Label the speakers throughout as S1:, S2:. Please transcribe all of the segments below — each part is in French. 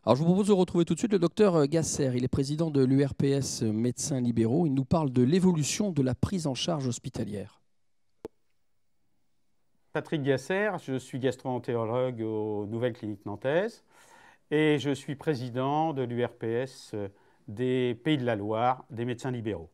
S1: Alors, je vous propose de retrouver tout de suite le docteur Gasser. Il est président de l'URPS Médecins Libéraux. Il nous parle de l'évolution de la prise en charge hospitalière.
S2: Patrick Gasser, je suis gastro-entérologue aux Nouvelles Cliniques Nantaises et je suis président de l'URPS des Pays de la Loire, des médecins libéraux.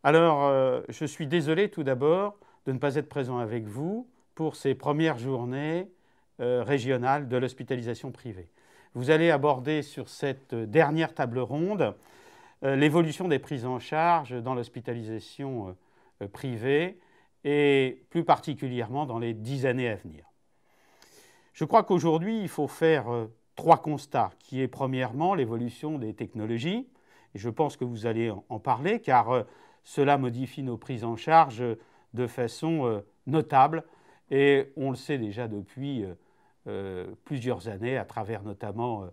S2: Alors, je suis désolé tout d'abord de ne pas être présent avec vous pour ces premières journées régionales de l'hospitalisation privée. Vous allez aborder sur cette dernière table ronde l'évolution des prises en charge dans l'hospitalisation privée et plus particulièrement dans les 10 années à venir. Je crois qu'aujourd'hui, il faut faire trois constats, qui est premièrement l'évolution des technologies, et je pense que vous allez en parler, car cela modifie nos prises en charge de façon notable, et on le sait déjà depuis plusieurs années, à travers notamment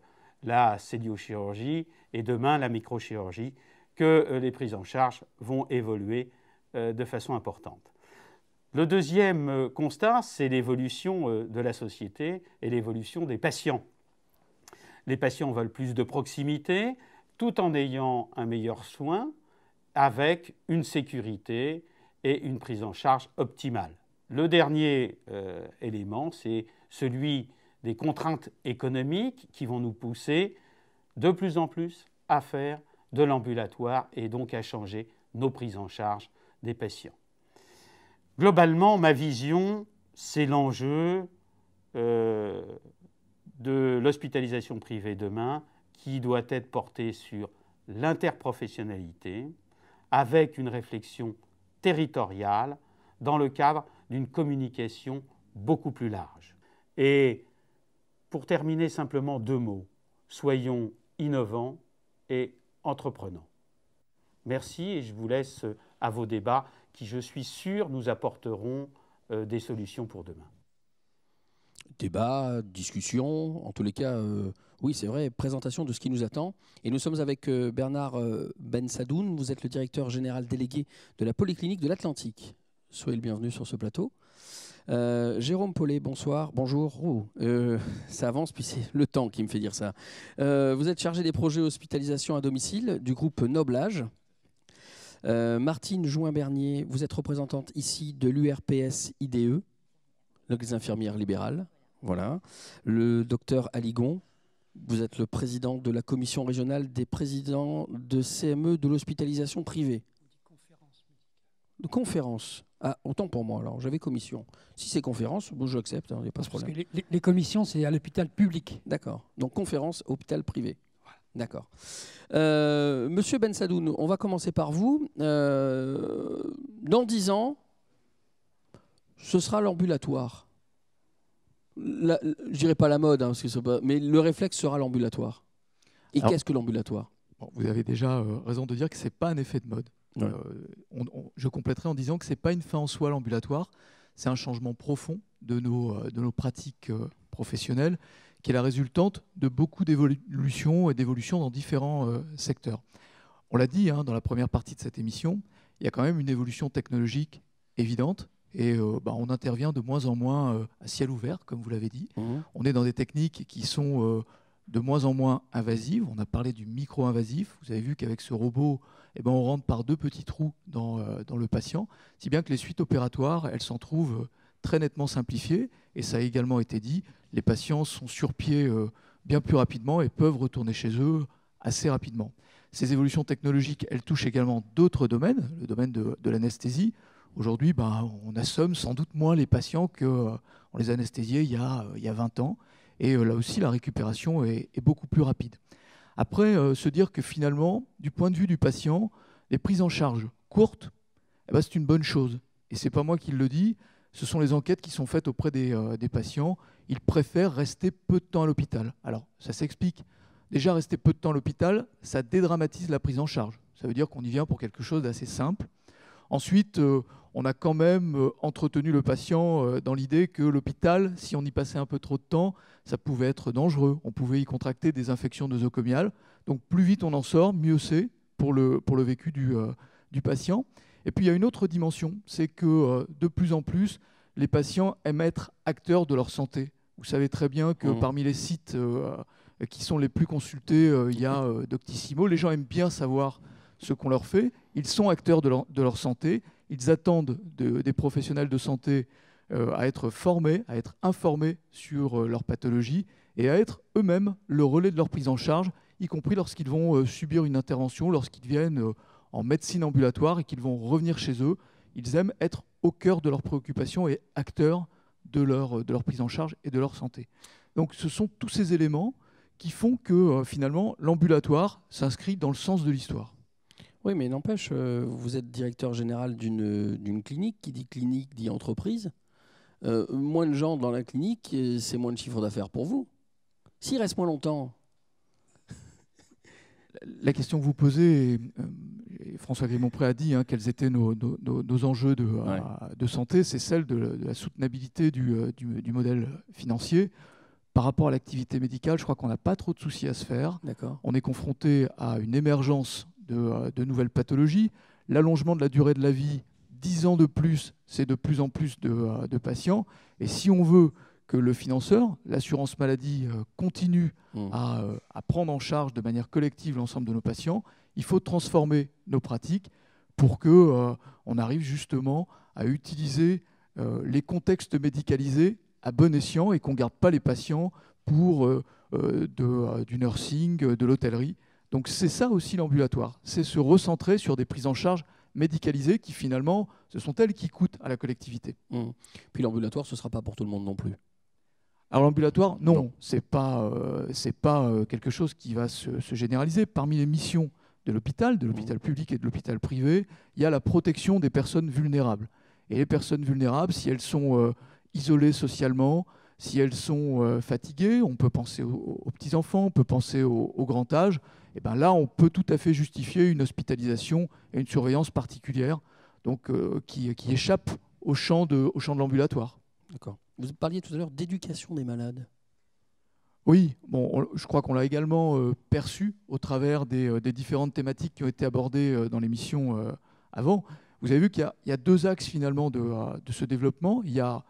S2: la cédiochirurgie et demain la microchirurgie, que les prises en charge vont évoluer de façon importante. Le deuxième constat, c'est l'évolution de la société et l'évolution des patients. Les patients veulent plus de proximité, tout en ayant un meilleur soin, avec une sécurité et une prise en charge optimale. Le dernier élément, c'est celui des contraintes économiques qui vont nous pousser de plus en plus à faire de l'ambulatoire et donc à changer nos prises en charge des patients. Globalement, ma vision, c'est l'enjeu de l'hospitalisation privée demain qui doit être porté sur l'interprofessionnalité avec une réflexion territoriale dans le cadre d'une communication beaucoup plus large. Et pour terminer, simplement deux mots. Soyons innovants et entreprenants. Merci et je vous laisse à vos débats qui, je suis sûr, nous apporteront des solutions pour demain.
S1: Débat, discussion, en tous les cas, oui, c'est vrai, présentation de ce qui nous attend. Et nous sommes avec Bernard Bensadoun. Vous êtes le directeur général délégué de la Polyclinique de l'Atlantique. Soyez le bienvenu sur ce plateau. Jérôme Paulet, bonsoir, bonjour. Ça avance, puis c'est le temps qui me fait dire ça. Vous êtes chargé des projets hospitalisation à domicile du groupe Noblage. Martine Jouin-Bernier, vous êtes représentante ici de l'URPS IDE, les infirmières libérales. Voilà. Le docteur Aligon, vous êtes le président de la commission régionale des présidents de CME de l'hospitalisation privée. De conférence. Ah, autant pour moi, alors j'avais commission. Si c'est conférence, bon, j'accepte, il n'y a pas de problème.
S3: Parce que les commissions, c'est à l'hôpital public.
S1: D'accord. Donc conférence, hôpital privé. Voilà. D'accord. Monsieur Bensadoun, on va commencer par vous. Dans 10 ans, ce sera l'ambulatoire. Je dirais pas la mode, hein, parce que pas, mais le réflexe sera l'ambulatoire. Et qu'est-ce que l'ambulatoire?
S4: Vous avez déjà raison de dire que ce n'est pas un effet de mode. Ouais. Je compléterai en disant que ce n'est pas une fin en soi l'ambulatoire, c'est un changement profond de nos pratiques professionnelles qui est la résultante de beaucoup d'évolutions et d'évolutions dans différents secteurs. On l'a dit dans la première partie de cette émission, il y a quand même une évolution technologique évidente et on intervient de moins en moins à ciel ouvert, comme vous l'avez dit. On est dans des techniques qui sont de moins en moins invasives. On a parlé du micro-invasif. Vous avez vu qu'avec ce robot, on rentre par deux petits trous dans le patient, si bien que les suites opératoires, elles s'en trouvent très nettement simplifiées. Et ça a également été dit, les patients sont sur pied bien plus rapidement et peuvent retourner chez eux assez rapidement. Ces évolutions technologiques, elles touchent également d'autres domaines, le domaine de l'anesthésie. Aujourd'hui, on assomme sans doute moins les patients qu'on les anesthésiait il y a 20 ans. Et là aussi, la récupération est beaucoup plus rapide. Après, se dire que finalement, du point de vue du patient, les prises en charge courtes, c'est une bonne chose. Et ce n'est pas moi qui le dis, ce sont les enquêtes qui sont faites auprès des patients. Ils préfèrent rester peu de temps à l'hôpital. Alors, ça s'explique. Déjà, rester peu de temps à l'hôpital, ça dédramatise la prise en charge. Ça veut dire qu'on y vient pour quelque chose d'assez simple. Ensuite, on a quand même entretenu le patient dans l'idée que l'hôpital, si on y passait un peu trop de temps, ça pouvait être dangereux. On pouvait y contracter des infections nosocomiales. Donc plus vite on en sort, mieux c'est pour le vécu du patient. Et puis il y a une autre dimension, c'est que de plus en plus, les patients aiment être acteurs de leur santé. Vous savez très bien que parmi les sites qui sont les plus consultés. Il y a Doctissimo. Les gens aiment bien savoir ce qu'on leur fait. Ils sont acteurs de leur santé. Ils attendent des professionnels de santé à être formés, à être informés sur leur pathologie et à être eux-mêmes le relais de leur prise en charge, y compris lorsqu'ils vont subir une intervention, lorsqu'ils viennent en médecine ambulatoire et qu'ils vont revenir chez eux. Ils aiment être au cœur de leurs préoccupations et acteurs de leur prise en charge et de leur santé. Donc ce sont tous ces éléments qui font que finalement l'ambulatoire s'inscrit dans le sens de l'histoire.
S1: Oui, mais n'empêche, vous êtes directeur général d'une clinique. Qui dit clinique dit entreprise. Moins de gens dans la clinique, c'est moins de chiffre d'affaires pour vous. S'il reste moins longtemps.
S4: La question que vous posez, et François Grimont-Pré a dit quels étaient nos enjeux de santé, c'est celle de la soutenabilité du modèle financier. Par rapport à l'activité médicale, je crois qu'on n'a pas trop de soucis à se faire. On est confronté à une émergence de nouvelles pathologies. L'allongement de la durée de la vie, 10 ans de plus, c'est de plus en plus de patients. Et si on veut que le financeur, l'assurance maladie, continue à prendre en charge de manière collective l'ensemble de nos patients, il faut transformer nos pratiques pour qu'on arrive justement à utiliser les contextes médicalisés à bon escient et qu'on ne garde pas les patients pour du nursing, de l'hôtellerie. Donc c'est ça aussi l'ambulatoire, c'est se recentrer sur des prises en charge médicalisées qui finalement, ce sont elles qui coûtent à la collectivité.
S1: Puis l'ambulatoire, ce ne sera pas pour tout le monde non plus.
S4: Alors l'ambulatoire, non. C'est pas quelque chose qui va se généraliser. Parmi les missions de l'hôpital public et de l'hôpital privé, il y a la protection des personnes vulnérables. Et les personnes vulnérables, si elles sont isolées socialement, si elles sont fatiguées, on peut penser aux petits-enfants, on peut penser au grand âge, et bien là, on peut tout à fait justifier une hospitalisation et une surveillance particulière donc, qui échappe au champ de l'ambulatoire.
S1: D'accord. Vous parliez tout à l'heure d'éducation des malades.
S4: Oui, bon, je crois qu'on l'a également perçu au travers des différentes thématiques qui ont été abordées dans l'émission avant. Vous avez vu qu'il y a deux axes finalement de ce développement. Il y a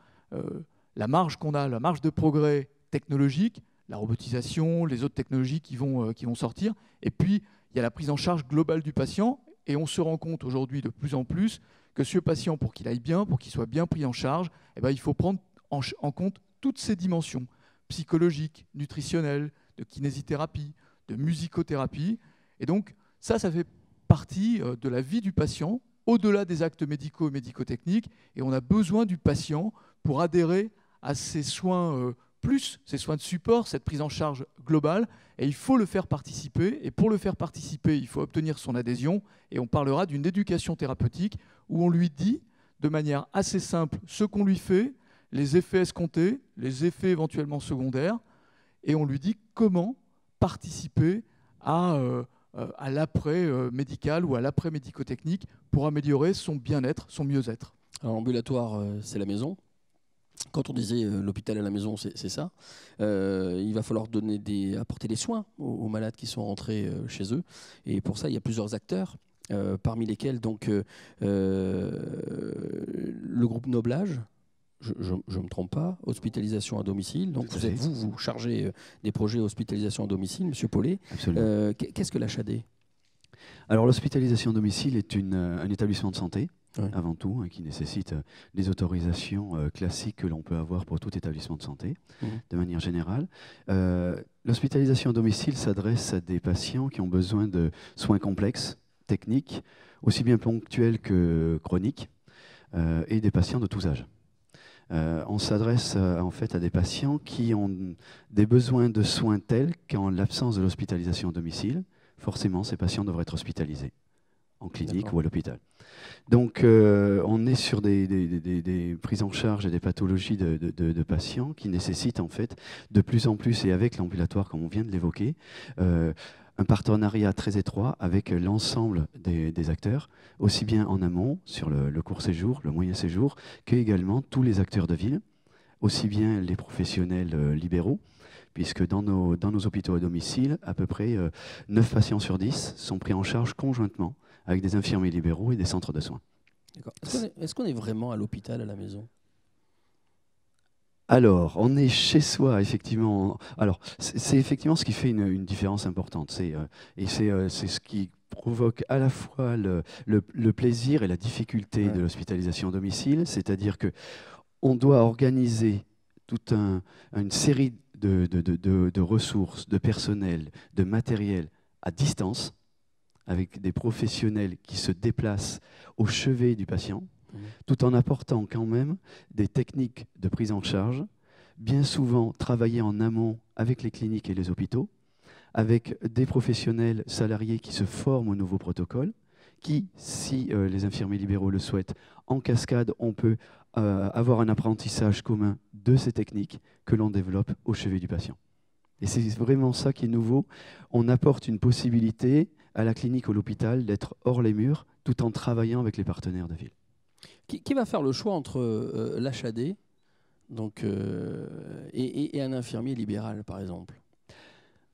S4: la marge qu'on a, la marge de progrès technologique, la robotisation, les autres technologies qui vont sortir. Et puis, il y a la prise en charge globale du patient. Et on se rend compte aujourd'hui de plus en plus que ce patient, pour qu'il aille bien, pour qu'il soit bien pris en charge, eh ben, il faut prendre en compte toutes ces dimensions psychologiques, nutritionnelles, de kinésithérapie, de musicothérapie. Et donc, ça fait partie de la vie du patient, au-delà des actes médicaux et médico-techniques. Et on a besoin du patient pour adhérer à ces soins ces soins de support, cette prise en charge globale. Et il faut le faire participer. Et pour le faire participer, il faut obtenir son adhésion. Et on parlera d'une éducation thérapeutique où on lui dit, de manière assez simple, ce qu'on lui fait, les effets escomptés, les effets éventuellement secondaires, et on lui dit comment participer à l'après-médical ou à l'après-médico-technique pour améliorer son bien-être, son mieux-être.
S1: Alors, ambulatoire, c'est la maison. Quand on disait l'hôpital à la maison, c'est ça. Il va falloir apporter des soins aux malades qui sont rentrés chez eux. Et pour ça, il y a plusieurs acteurs, parmi lesquels donc, le groupe Noblage, je ne me trompe pas, hospitalisation à domicile. Donc vous chargez des projets hospitalisation à domicile, M. Paulet.
S5: Absolument.
S1: Qu'est-ce que l'HAD ?
S5: Alors l'hospitalisation à domicile est un établissement de santé,
S1: oui,
S5: avant tout, qui nécessite des autorisations classiques que l'on peut avoir pour tout établissement de santé, de manière générale. L'hospitalisation à domicile s'adresse à des patients qui ont besoin de soins complexes, techniques, aussi bien ponctuels que chroniques, et des patients de tous âges. On s'adresse en fait à des patients qui ont des besoins de soins tels qu'en l'absence de l'hospitalisation à domicile, forcément ces patients devraient être hospitalisés en clinique ou à l'hôpital. Donc on est sur des prises en charge et des pathologies de patients qui nécessitent en fait de plus en plus, et avec l'ambulatoire comme on vient de l'évoquer, un partenariat très étroit avec l'ensemble des acteurs, aussi bien en amont, sur le court séjour, le moyen séjour, qu'également tous les acteurs de ville, aussi bien les professionnels libéraux, puisque dans nos hôpitaux à domicile, à peu près 9 patients sur 10 sont pris en charge conjointement avec des infirmiers libéraux et des centres de soins.
S1: Est-ce qu'on est vraiment à l'hôpital à la maison ?
S5: Alors, on est chez soi, effectivement. Alors, c'est effectivement ce qui fait une différence importante. C'est ce qui provoque à la fois le plaisir et la difficulté de l'hospitalisation à domicile. C'est-à-dire qu'on doit organiser toute une série de ressources, de personnel, de matériel à distance, avec des professionnels qui se déplacent au chevet du patient, tout en apportant quand même des techniques de prise en charge, bien souvent travailler en amont avec les cliniques et les hôpitaux, avec des professionnels salariés qui se forment aux nouveaux protocoles, qui, si les infirmiers libéraux le souhaitent, en cascade, on peut avoir un apprentissage commun de ces techniques que l'on développe au chevet du patient. Et c'est vraiment ça qui est nouveau. On apporte une possibilité à la clinique ou à l'hôpital d'être hors les murs, tout en travaillant avec les partenaires de ville.
S1: Qui va faire le choix entre l'HAD et un infirmier libéral, par exemple?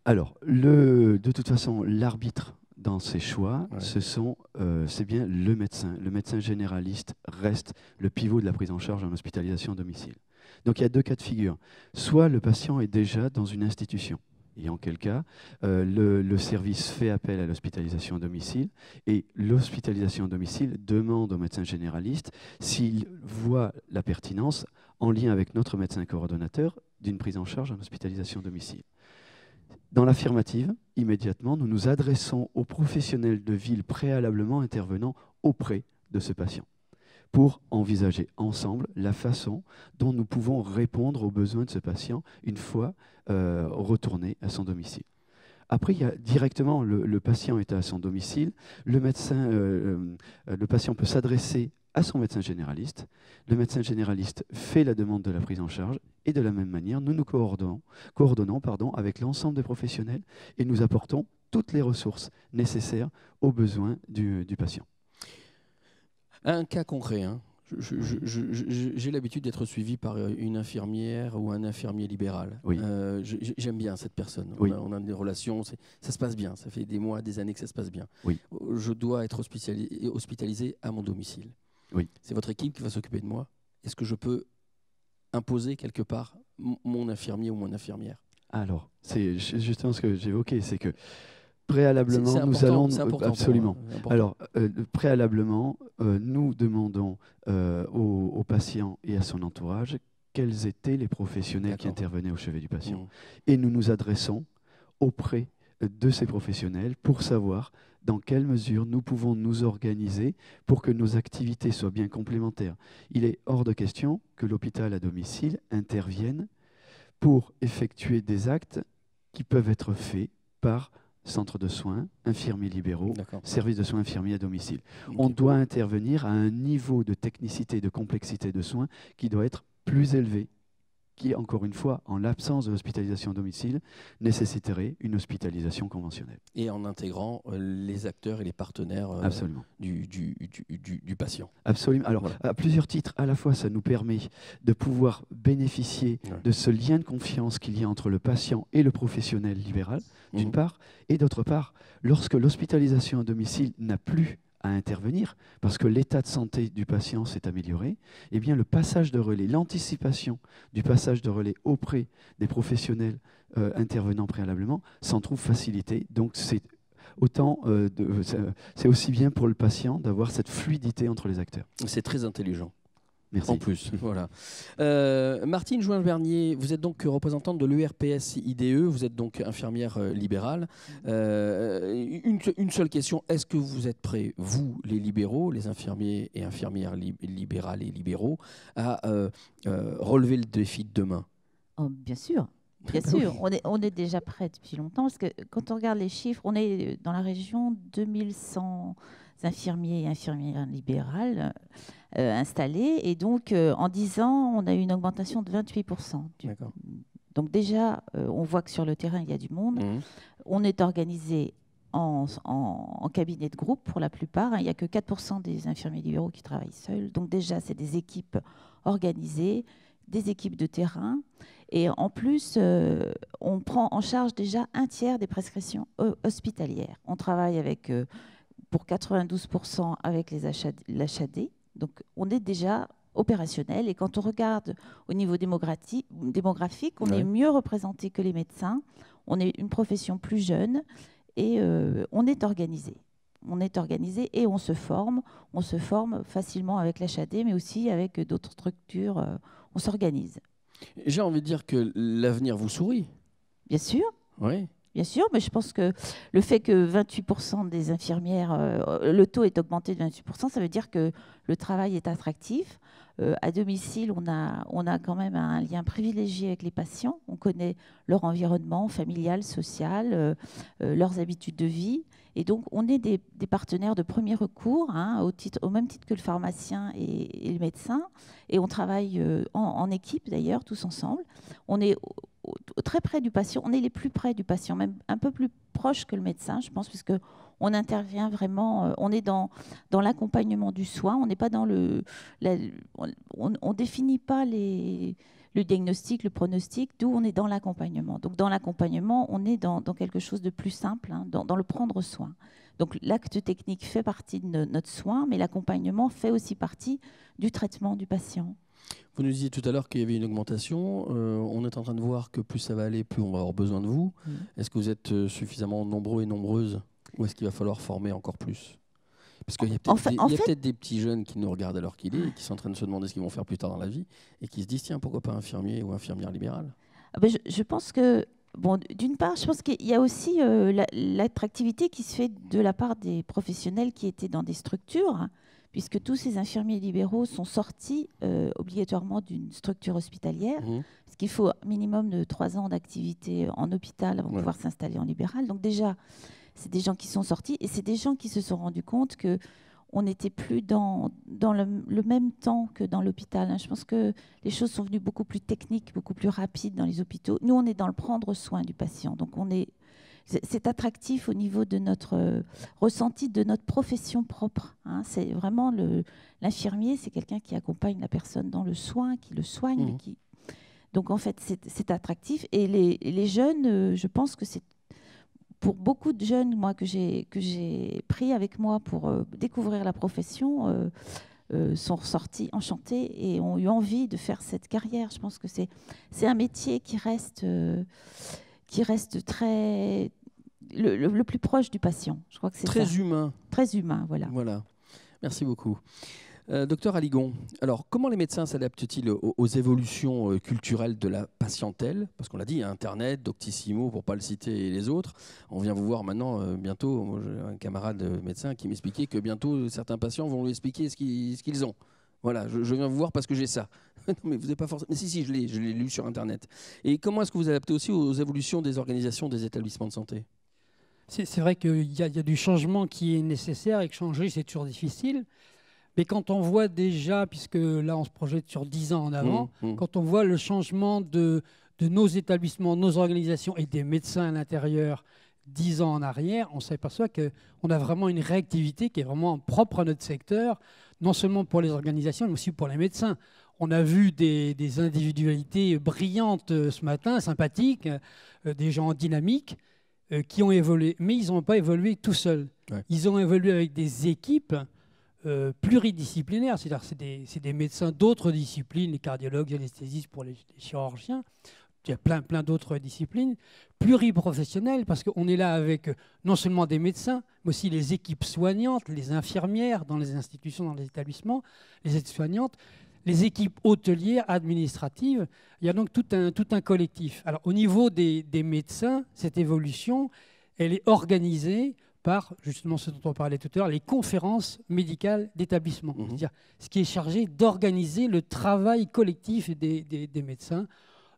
S5: Alors, de toute façon, l'arbitre dans ces choix, c'est bien le médecin. Le médecin généraliste reste le pivot de la prise en charge en hospitalisation à domicile. Donc il y a deux cas de figure. Soit le patient est déjà dans une institution, et en quel cas le service fait appel à l'hospitalisation à domicile, et l'hospitalisation à domicile demande au médecin généraliste s'il voit la pertinence, en lien avec notre médecin coordonnateur, d'une prise en charge en hospitalisation à domicile. Dans l'affirmative, immédiatement, nous nous adressons aux professionnels de ville préalablement intervenant auprès de ce patient, pour envisager ensemble la façon dont nous pouvons répondre aux besoins de ce patient une fois retourné à son domicile. Après, il y a directement le patient est à son domicile, le patient peut s'adresser à son médecin généraliste, le médecin généraliste fait la demande de la prise en charge et de la même manière, nous nous coordonnons avec l'ensemble des professionnels et nous apportons toutes les ressources nécessaires aux besoins du patient.
S1: Un cas concret, hein. J'ai l'habitude d'être suivi par une infirmière ou un infirmier libéral.
S5: Oui.
S1: J'aime bien cette personne.
S5: Oui.
S1: On a des relations, ça se passe bien. Ça fait des mois, des années que ça se passe bien.
S5: Oui.
S1: Je dois être hospitalisé à mon domicile.
S5: Oui.
S1: C'est votre équipe qui va s'occuper de moi. Est-ce que je peux imposer quelque part mon infirmier ou mon infirmière? Alors,
S5: c'est justement ce que j'évoquais, c'est que préalablement, nous allons absolument. Alors, préalablement, nous demandons au patient et à son entourage quels étaient les professionnels qui intervenaient au chevet du patient. Et nous nous adressons auprès de ces professionnels pour savoir dans quelle mesure nous pouvons nous organiser pour que nos activités soient bien complémentaires. Il est hors de question que l'hôpital à domicile intervienne pour effectuer des actes qui peuvent être faits par centre de soins, infirmiers libéraux, services de soins infirmiers à domicile. Okay. On doit intervenir à un niveau de technicité et de complexité de soins qui doit être plus élevé, qui, encore une fois, en l'absence de l'hospitalisation à domicile, nécessiterait une hospitalisation conventionnelle.
S1: Et en intégrant les acteurs et les partenaires du patient.
S5: Absolument. Alors, voilà. À plusieurs titres, à la fois, ça nous permet de pouvoir bénéficier de ce lien de confiance qu'il y a entre le patient et le professionnel libéral, d'une part, et d'autre part, lorsque l'hospitalisation à domicile n'a plus à intervenir, parce que l'état de santé du patient s'est amélioré, eh bien le passage de relais, l'anticipation du passage de relais auprès des professionnels intervenant préalablement s'en trouve facilité. Donc c'est aussi bien pour le patient d'avoir cette fluidité entre les acteurs.
S1: C'est très intelligent.
S5: Merci.
S1: En plus, voilà. Martine Jouin-Vernier, vous êtes donc représentante de l'ERPS-IDE, vous êtes donc infirmière libérale. Une seule question, est-ce que vous êtes prêts, vous, les libéraux, les infirmiers et infirmières libérales et libéraux, à relever le défi de demain?
S6: Bien sûr. Bien sûr, on est déjà prêts depuis longtemps, parce que quand on regarde les chiffres, on est dans la région 2100 infirmiers et infirmières libérales installés, et donc en 10 ans, on a eu une augmentation de 28%. Donc déjà, on voit que sur le terrain, il y a du monde. On est organisé en cabinet de groupe pour la plupart. Il n'y a que 4% des infirmiers libéraux qui travaillent seuls. Donc déjà, c'est des équipes organisées, des équipes de terrain. Et en plus, on prend en charge déjà un tiers des prescriptions hospitalières. On travaille avec, pour 92% avec l'HAD. Donc, on est déjà opérationnel. Et quand on regarde au niveau démographique, on est mieux représenté que les médecins. On est une profession plus jeune et on est organisé. On est organisé et on se forme. On se forme facilement avec l'HAD, mais aussi avec d'autres structures. On s'organise.
S1: J'ai envie de dire que l'avenir vous sourit.
S6: Bien sûr.
S1: Oui.
S6: Bien sûr, mais je pense que le fait que 28% des infirmières, le taux est augmenté de 28%, ça veut dire que le travail est attractif. À domicile, on a quand même un lien privilégié avec les patients. On connaît leur environnement familial, social, leurs habitudes de vie. Et donc, on est des partenaires de premier recours, hein, au même titre que le pharmacien et le médecin. Et on travaille en équipe, d'ailleurs, tous ensemble. On est très près du patient. On est les plus près du patient, même un peu plus proche que le médecin, je pense, puisque on intervient vraiment, on est dans l'accompagnement du soin. On n'est pas dans on définit pas le diagnostic, le pronostic, d'où on est dans l'accompagnement. Donc dans l'accompagnement, on est dans quelque chose de plus simple, hein, dans le prendre soin. Donc l'acte technique fait partie de notre soin, mais l'accompagnement fait aussi partie du traitement du patient.
S1: Vous nous disiez tout à l'heure qu'il y avait une augmentation. On est en train de voir que plus ça va aller, plus on va avoir besoin de vous. Est-ce que vous êtes suffisamment nombreux et nombreuses, ou est-ce qu'il va falloir former encore plus? Parce qu'il y a peut-être des petits jeunes qui nous regardent alors qu'il est et qui sont en train de se demander ce qu'ils vont faire plus tard dans la vie et qui se disent tiens, pourquoi pas infirmier ou infirmière libérale?
S6: Je pense que, d'une part, je pense qu'il y a aussi l'attractivité qui se fait de la part des professionnels qui étaient dans des structures, puisque tous ces infirmiers libéraux sont sortis obligatoirement d'une structure hospitalière, parce qu'il faut un minimum de 3 ans d'activité en hôpital avant de pouvoir s'installer en libéral. Donc déjà, c'est des gens qui sont sortis et c'est des gens qui se sont rendus compte qu'on n'était plus dans le même temps que dans l'hôpital. Je pense que les choses sont venues beaucoup plus techniques, beaucoup plus rapides dans les hôpitaux. Nous, on est dans le prendre soin du patient. Donc c'est attractif au niveau de notre ressenti de notre profession propre. Hein. C'est vraiment l'infirmier, c'est quelqu'un qui accompagne la personne dans le soin, qui le soigne. Donc en fait, c'est attractif. Et les jeunes, je pense que c'est pour beaucoup de jeunes, moi, que j'ai pris avec moi pour découvrir la profession, sont ressortis enchantés et ont eu envie de faire cette carrière. Je pense que c'est un métier qui reste très le plus proche du patient. Je crois que c'est
S1: très humain.
S6: Très humain, voilà.
S1: Voilà. Merci beaucoup. Docteur Aligon, alors comment les médecins s'adaptent-ils aux évolutions culturelles de la patientèle? Parce qu'on l'a dit, Internet, Doctissimo, pour ne pas le citer, et les autres. On vient vous voir maintenant, bientôt. Moi, j'ai un camarade médecin qui m'expliquait que bientôt, certains patients vont lui expliquer ce qu'ils ont. Voilà, je viens vous voir parce que j'ai ça. Non, mais vous n'avez pas forcément. Mais si, je l'ai lu sur Internet. Et comment est-ce que vous adaptez aussi aux évolutions des organisations des établissements de santé?
S3: C'est vrai qu'il y a du changement qui est nécessaire et que changer, c'est toujours difficile. Mais quand on voit déjà, puisque là on se projette sur 10 ans en avant, quand on voit le changement de nos établissements, nos organisations et des médecins à l'intérieur 10 ans en arrière, on s'aperçoit qu'on a vraiment une réactivité qui est vraiment propre à notre secteur, non seulement pour les organisations, mais aussi pour les médecins. On a vu des individualités brillantes ce matin, sympathiques, des gens dynamiques qui ont évolué. Mais ils n'ont pas évolué tout seuls. Ouais. Ils ont évolué avec des équipes pluridisciplinaires, c'est-à-dire c'est des médecins d'autres disciplines, les cardiologues, les anesthésistes pour les chirurgiens. Il y a plein d'autres disciplines, pluriprofessionnelles, parce qu'on est là avec non seulement des médecins, mais aussi les équipes soignantes, les infirmières dans les institutions, dans les établissements, les aides-soignantes, les équipes hôtelières, administratives. Il y a donc tout un collectif. Alors, au niveau des médecins, cette évolution, elle est organisée par, justement, ce dont on parlait tout à l'heure, les conférences médicales d'établissement. C'est-à-dire ce qui est chargé d'organiser le travail collectif des médecins.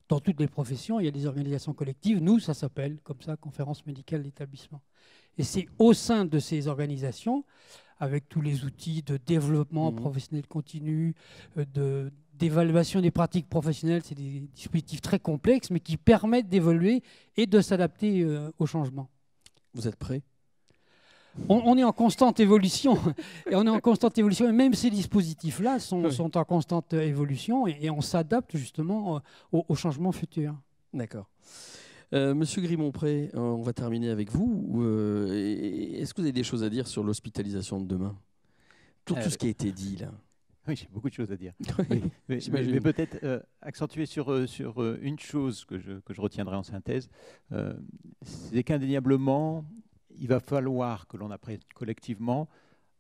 S3: Dans toutes les professions, il y a des organisations collectives. Nous, ça s'appelle comme ça, conférence médicale d'établissement. Et c'est au sein de ces organisations, avec tous les outils de développement professionnel continu, d'évaluation des pratiques professionnelles, c'est des dispositifs très complexes, mais qui permettent d'évoluer et de s'adapter au changement.
S1: Vous êtes prêts ?
S3: On est en constante évolution. Et on est en constante évolution. Et même ces dispositifs-là sont en constante évolution et on s'adapte justement aux changements futurs.
S1: D'accord. Monsieur Grimont-Pré, on va terminer avec vous. Est-ce que vous avez des choses à dire sur l'hospitalisation de demain ? Tout ce qui a été dit là.
S7: Oui, j'ai beaucoup de choses à dire. mais peut-être accentuer sur une chose que je retiendrai en synthèse, c'est qu'indéniablement, il va falloir que l'on apprenne collectivement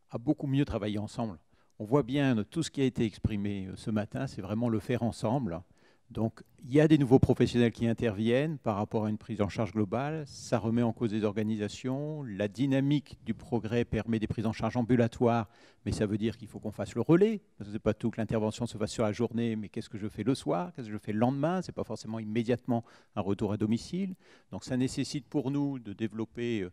S7: à beaucoup mieux travailler ensemble. On voit bien tout ce qui a été exprimé ce matin, c'est vraiment le faire ensemble. Donc, il y a des nouveaux professionnels qui interviennent par rapport à une prise en charge globale. Ça remet en cause des organisations. La dynamique du progrès permet des prises en charge ambulatoires, mais ça veut dire qu'il faut qu'on fasse le relais. Parce que ce n'est pas tout que l'intervention se fasse sur la journée, mais qu'est-ce que je fais le soir, qu'est-ce que je fais le lendemain. Ce n'est pas forcément immédiatement un retour à domicile. Donc, ça nécessite pour nous de développer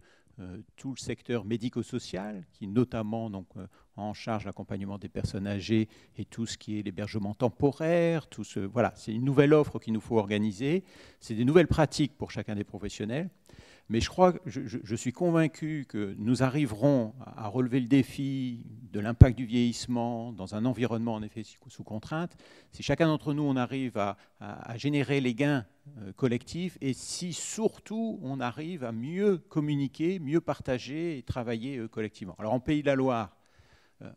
S7: tout le secteur médico-social, qui notamment donc, en charge l'accompagnement des personnes âgées et tout ce qui est l'hébergement temporaire. Voilà, c'est une nouvelle offre qu'il nous faut organiser. C'est des nouvelles pratiques pour chacun des professionnels. Mais je suis convaincu que nous arriverons à relever le défi de l'impact du vieillissement dans un environnement en effet sous contrainte, si chacun d'entre nous on arrive à générer les gains collectifs et si surtout on arrive à mieux communiquer, mieux partager et travailler collectivement. Alors en Pays de la Loire,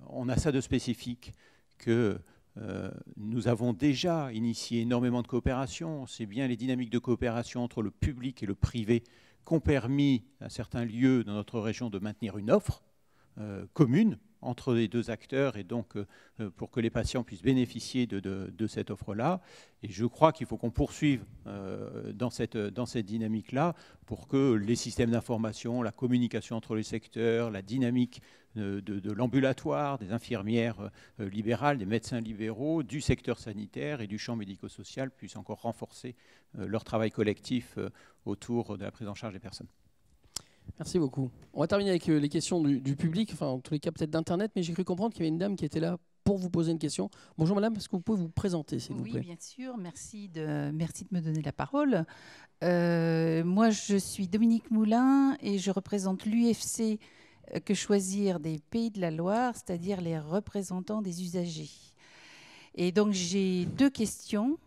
S7: on a ça de spécifique que nous avons déjà initié énormément de coopération. C'est bien les dynamiques de coopération entre le public et le privé qui ont permis à certains lieux dans notre région de maintenir une offre commune entre les deux acteurs et donc pour que les patients puissent bénéficier de cette offre-là. Et je crois qu'il faut qu'on poursuive dans cette dynamique-là pour que les systèmes d'information, la communication entre les secteurs, la dynamique de l'ambulatoire, des infirmières libérales, des médecins libéraux, du secteur sanitaire et du champ médico-social puissent encore renforcer leur travail collectif autour de la prise en charge des personnes.
S1: Merci beaucoup. On va terminer avec les questions du public, enfin en tous les cas peut-être d'Internet, mais j'ai cru comprendre qu'il y avait une dame qui était là pour vous poser une question. Bonjour madame, est-ce que vous pouvez vous présenter s'il vous plaît ?
S8: Oui, bien sûr, merci de me donner la parole. Moi je suis Dominique Moulin et je représente l'UFC Que Choisir des Pays de la Loire, c'est-à-dire les représentants des usagers. Et donc j'ai deux questions.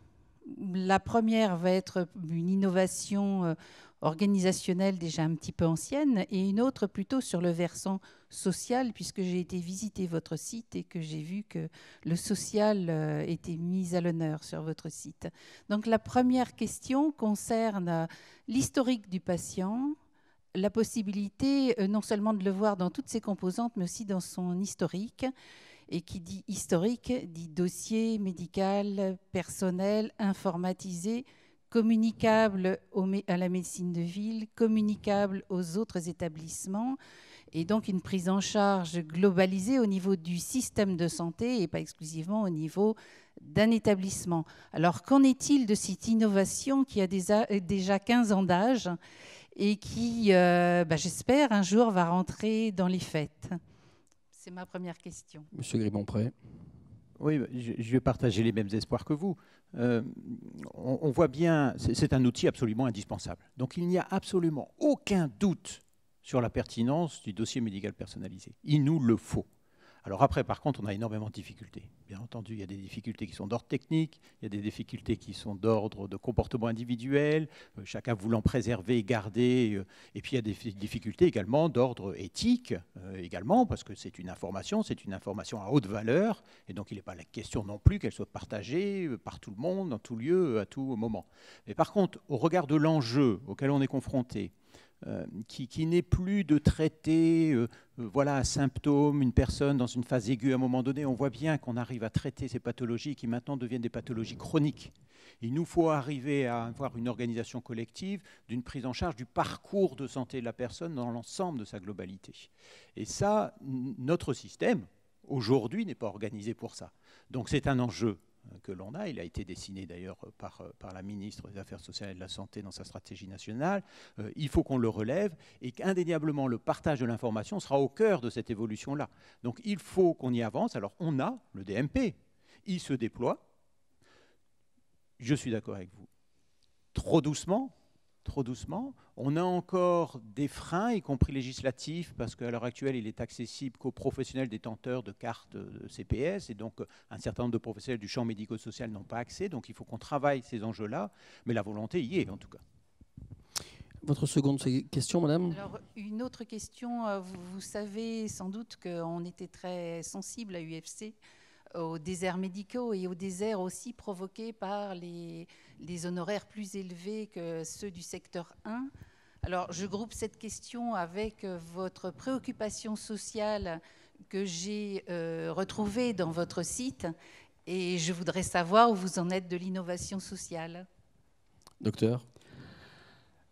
S8: La première va être une innovation organisationnelle déjà un petit peu ancienne et une autre plutôt sur le versant social puisque j'ai été visiter votre site et que j'ai vu que le social était mis à l'honneur sur votre site. Donc la première question concerne l'historique du patient, la possibilité non seulement de le voir dans toutes ses composantes mais aussi dans son historique. Et qui dit historique, dit dossier médical, personnel, informatisé, communicable à la médecine de ville, communicable aux autres établissements, et donc une prise en charge globalisée au niveau du système de santé et pas exclusivement au niveau d'un établissement. Alors qu'en est-il de cette innovation qui a déjà 15 ans d'âge et qui, j'espère, un jour va rentrer dans les faits ? C'est ma première question.
S1: Monsieur Gribon-Pré.
S7: Oui, je vais partager les mêmes espoirs que vous. On voit bien, c'est un outil absolument indispensable. Donc il n'y a absolument aucun doute sur la pertinence du dossier médical personnalisé. Il nous le faut. Alors après, par contre, on a énormément de difficultés. Bien entendu, il y a des difficultés qui sont d'ordre technique, il y a des difficultés qui sont d'ordre de comportement individuel, chacun voulant préserver, garder. Et puis il y a des difficultés également d'ordre éthique, également, parce que c'est une information à haute valeur, et donc il n'est pas la question non plus qu'elle soit partagée par tout le monde, dans tout lieu, à tout moment. Mais par contre, au regard de l'enjeu auquel on est confronté, qui n'est plus de traiter un symptôme, une personne dans une phase aiguë à un moment donné. On voit bien qu'on arrive à traiter ces pathologies qui maintenant deviennent des pathologies chroniques. Il nous faut arriver à avoir une organisation collective d'une prise en charge du parcours de santé de la personne dans l'ensemble de sa globalité. Et ça, notre système, aujourd'hui, n'est pas organisé pour ça. Donc c'est un enjeu que l'on a. Il a été dessiné d'ailleurs par la ministre des Affaires sociales et de la Santé dans sa stratégie nationale. Il faut qu'on le relève et qu'indéniablement le partage de l'information sera au cœur de cette évolution-là. Donc il faut qu'on y avance. Alors on a le DMP, il se déploie. Je suis d'accord avec vous. Trop doucement. On a encore des freins, y compris législatifs, parce qu'à l'heure actuelle, il est accessible qu'aux professionnels détenteurs de cartes CPS, et donc un certain nombre de professionnels du champ médico-social n'ont pas accès, donc il faut qu'on travaille ces enjeux-là, mais la volonté y est en tout cas.
S1: Votre seconde question, madame ?
S8: Alors, une autre question, vous savez sans doute qu'on était très sensible à UFC aux déserts médicaux et aux déserts aussi provoqués par les honoraires plus élevés que ceux du secteur 1. Alors, je groupe cette question avec votre préoccupation sociale que j'ai retrouvée dans votre site et je voudrais savoir où vous en êtes de l'innovation sociale.
S1: Docteur ?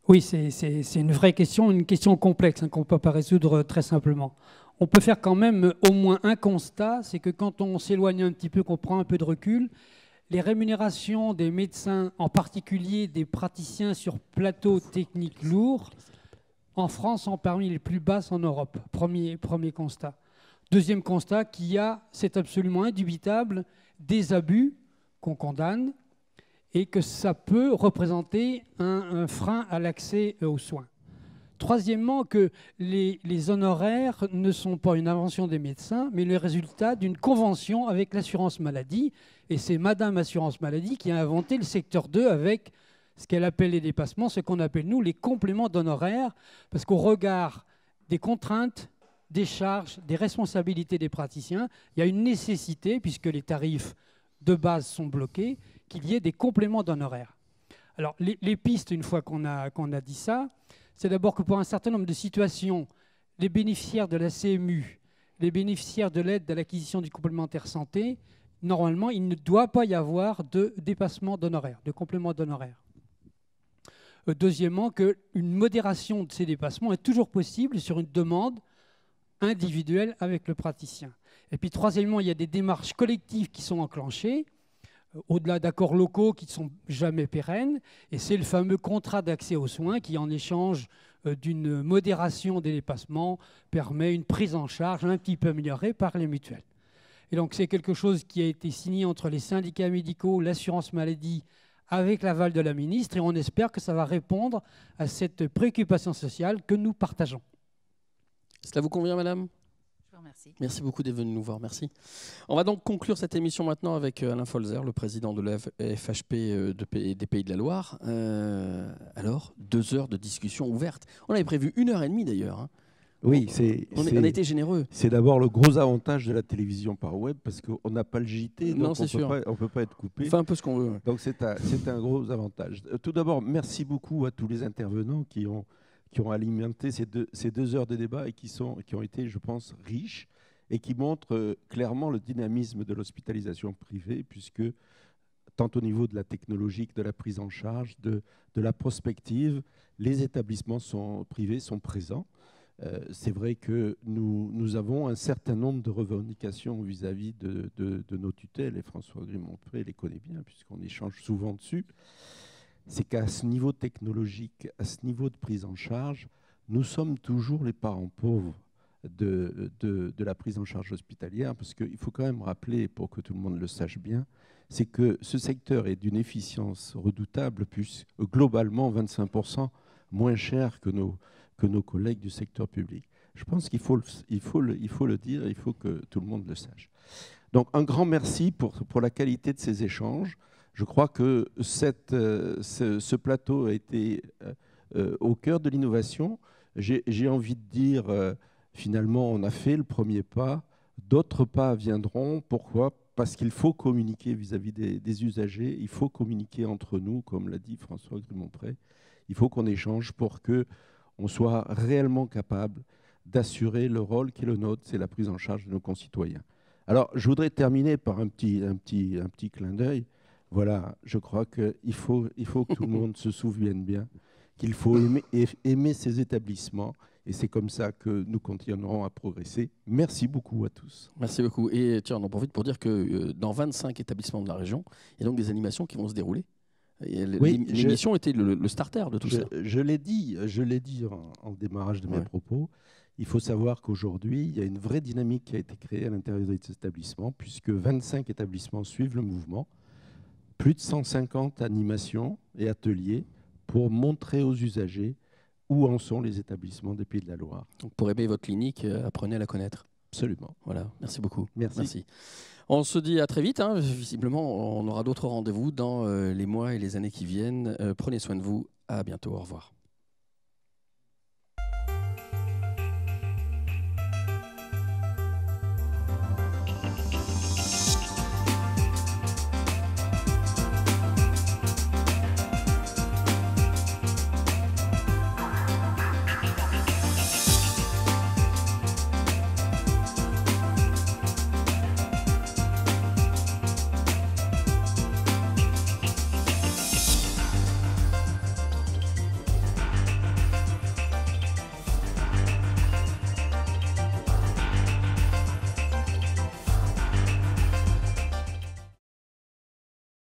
S3: Oui, c'est une vraie question, une question complexe qu'on ne peut pas résoudre très simplement. On peut faire quand même au moins un constat, c'est que quand on s'éloigne un petit peu, qu'on prend un peu de recul, les rémunérations des médecins, en particulier des praticiens sur plateau technique lourd, en France sont parmi les plus basses en Europe. Premier constat. Deuxième constat, qu'il y a, c'est absolument indubitable, des abus qu'on condamne et que ça peut représenter un frein à l'accès aux soins. Troisièmement, que les honoraires ne sont pas une invention des médecins, mais le résultat d'une convention avec l'assurance maladie. Et c'est Madame Assurance Maladie qui a inventé le secteur 2 avec ce qu'elle appelle les dépassements, ce qu'on appelle, nous, les compléments d'honoraires, parce qu'au regard des contraintes, des charges, des responsabilités des praticiens, il y a une nécessité, puisque les tarifs de base sont bloqués, qu'il y ait des compléments d'honoraires. Alors, les pistes, une fois qu'on a dit ça, c'est d'abord que pour un certain nombre de situations, les bénéficiaires de la CMU, les bénéficiaires de l'aide à l'acquisition du complémentaire santé, normalement, il ne doit pas y avoir de dépassement d'honoraires, de complément d'honoraires. Deuxièmement, qu'une modération de ces dépassements est toujours possible sur une demande individuelle avec le praticien. Et puis troisièmement, il y a des démarches collectives qui sont enclenchées, au-delà d'accords locaux qui ne sont jamais pérennes, et c'est le fameux contrat d'accès aux soins qui, en échange d'une modération des dépassements, permet une prise en charge un petit peu améliorée par les mutuelles. Et donc c'est quelque chose qui a été signé entre les syndicats médicaux, l'assurance maladie, avec l'aval de la ministre, et on espère que ça va répondre à cette préoccupation sociale que nous partageons.
S1: Cela vous convient, madame ?
S8: Merci.
S1: Merci beaucoup d'être venu nous voir, merci. On va donc conclure cette émission maintenant avec Alain Folzer, le président de la FHP des Pays de la Loire. Alors, 2 heures de discussion ouverte. On avait prévu 1h30 d'ailleurs. Hein.
S9: Oui,
S1: on a été généreux.
S9: C'est d'abord le gros avantage de la télévision par web, parce qu'on n'a pas le JT, donc on ne peut pas être coupé.
S1: On fait un peu ce qu'on veut.
S9: Donc c'est un gros avantage. Tout d'abord, merci beaucoup à tous les intervenants qui ont alimenté ces 2 heures de débat et qui ont été, je pense, riches et qui montrent clairement le dynamisme de l'hospitalisation privée, puisque tant au niveau de la technologie que de la prise en charge, de la prospective, les établissements privés sont présents. C'est vrai que nous avons un certain nombre de revendications vis-à-vis de nos tutelles, et François Grimonpré les connaît bien, puisqu'on échange souvent dessus. C'est qu'à ce niveau technologique, à ce niveau de prise en charge, nous sommes toujours les parents pauvres de la prise en charge hospitalière, parce qu'il faut quand même rappeler, pour que tout le monde le sache bien, c'est que ce secteur est d'une efficience redoutable, puisque globalement 25% moins cher que nos collègues du secteur public. Je pense qu'il faut le dire, il faut que tout le monde le sache. Donc un grand merci pour la qualité de ces échanges. Je crois que ce plateau a été au cœur de l'innovation. J'ai envie de dire, finalement, on a fait le premier pas. D'autres pas viendront. Pourquoi ? Parce qu'il faut communiquer vis-à-vis des usagers. Il faut communiquer entre nous, comme l'a dit François Grimonpré. Il faut qu'on échange pour qu'on soit réellement capable d'assurer le rôle qui est le nôtre, c'est la prise en charge de nos concitoyens. Alors, je voudrais terminer par un petit clin d'œil. Voilà, je crois qu'il faut que tout le monde se souvienne bien qu'il faut aimer ces établissements, et c'est comme ça que nous continuerons à progresser. Merci beaucoup à tous.
S1: Merci beaucoup. Et tiens, on en profite pour dire que dans 25 établissements de la région, il y a donc des animations qui vont se dérouler. L'émission était le starter de tout ça.
S9: Je l'ai dit en démarrage de mes propos. Il faut savoir qu'aujourd'hui, il y a une vraie dynamique qui a été créée à l'intérieur de ces établissements, puisque 25 établissements suivent le mouvement. Plus de 150 animations et ateliers pour montrer aux usagers où en sont les établissements des Pays de la Loire.
S1: Donc pour aimer votre clinique, apprenez à la connaître.
S9: Absolument.
S1: Voilà, merci beaucoup.
S9: Merci.
S1: On se dit à très vite. Hein. Visiblement, on aura d'autres rendez-vous dans les mois et les années qui viennent. Prenez soin de vous. À bientôt. Au revoir.